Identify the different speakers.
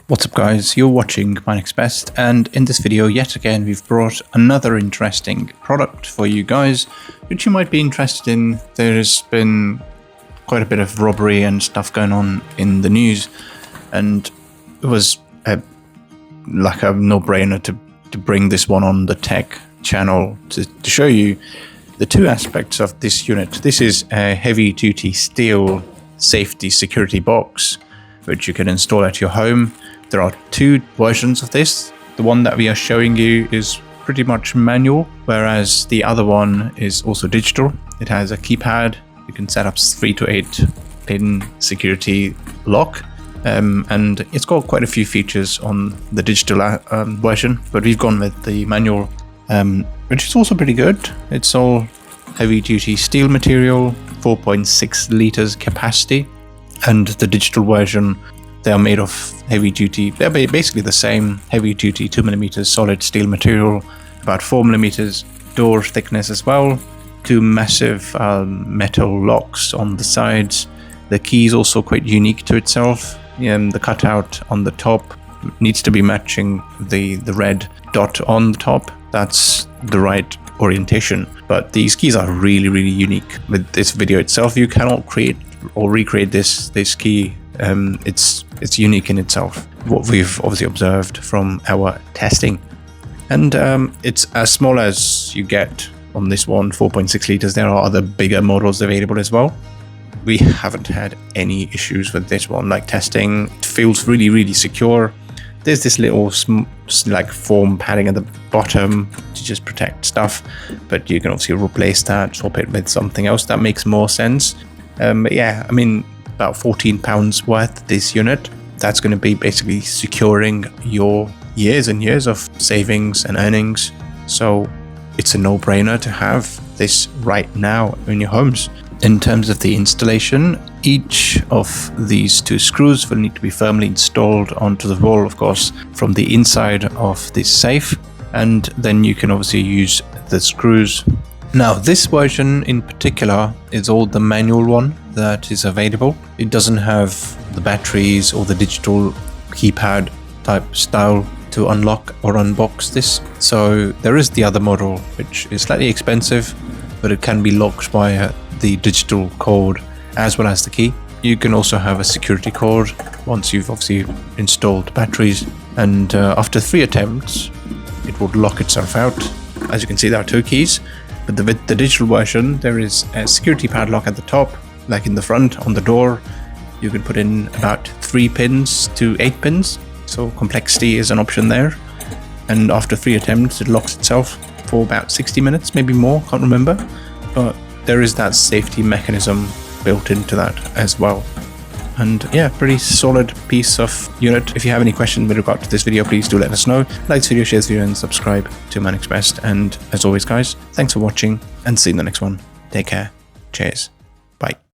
Speaker 1: What's up guys, you're watching MyNextBest, and in this video yet again we've brought another interesting product for you guys which you might be interested in. There's been quite a bit of robbery and stuff going on in the news, and it was like a no-brainer to bring this one on the tech channel to show you the two aspects of this unit. This is a heavy-duty steel safety security box which you can install at your home. There are two versions of this. The one that we are showing you is pretty much manual, whereas the other one is also digital. It has a keypad. You can set up 3 to 8 pin security lock, and it's got quite a few features on the digital version, but we've gone with the manual, which is also pretty good. It's all heavy duty steel material, 4.6 liters capacity, and the digital version, they are made of heavy duty, they're basically the same heavy duty 2mm solid steel material, about 4mm door thickness as well, two massive metal locks on the sides. The key is also quite unique to itself. The cutout on the top needs to be matching the red dot on the top. That's the right orientation, but these keys are really unique. With this video itself, you cannot create or recreate this key. It's unique in itself, what we've obviously observed from our testing, and it's as small as you get on this one, 4.6 liters. There are other bigger models available as well. We haven't had any issues with this one. Like testing, it feels really secure. There's this little like foam padding at the bottom to just protect stuff, but you can obviously replace that, swap it with something else that makes more sense. But yeah, I mean, about £14 worth this unit. That's going to be basically securing your years and years of savings and earnings. So it's a no-brainer to have this right now in your homes. In terms of the installation, each of these two screws will need to be firmly installed onto the wall, of course, from the inside of this safe, and then you can obviously use the screws. Now, this version in particular is all the manual one that is available. It doesn't have the batteries or the digital keypad type style to unlock or unbox this. So there is the other model, which is slightly expensive, but it can be locked by the digital cord as well as the key. You can also have a security cord once you've obviously installed batteries, and after 3 attempts, it will lock itself out. As you can see, there are 2 keys. But with the digital version, there is a security padlock at the top, like in the front on the door. You can put in about 3 pins to 8 pins, so complexity is an option there. And after 3 attempts, it locks itself for about 60 minutes, maybe more, can't remember. But there is that safety mechanism built into that as well. And yeah, pretty solid piece of unit. If you have any questions with regard to this video, please do let us know. Like this video, share this video, and subscribe to MyNextBest. And as always guys, thanks for watching, and see you in the next one. Take care. Cheers. Bye.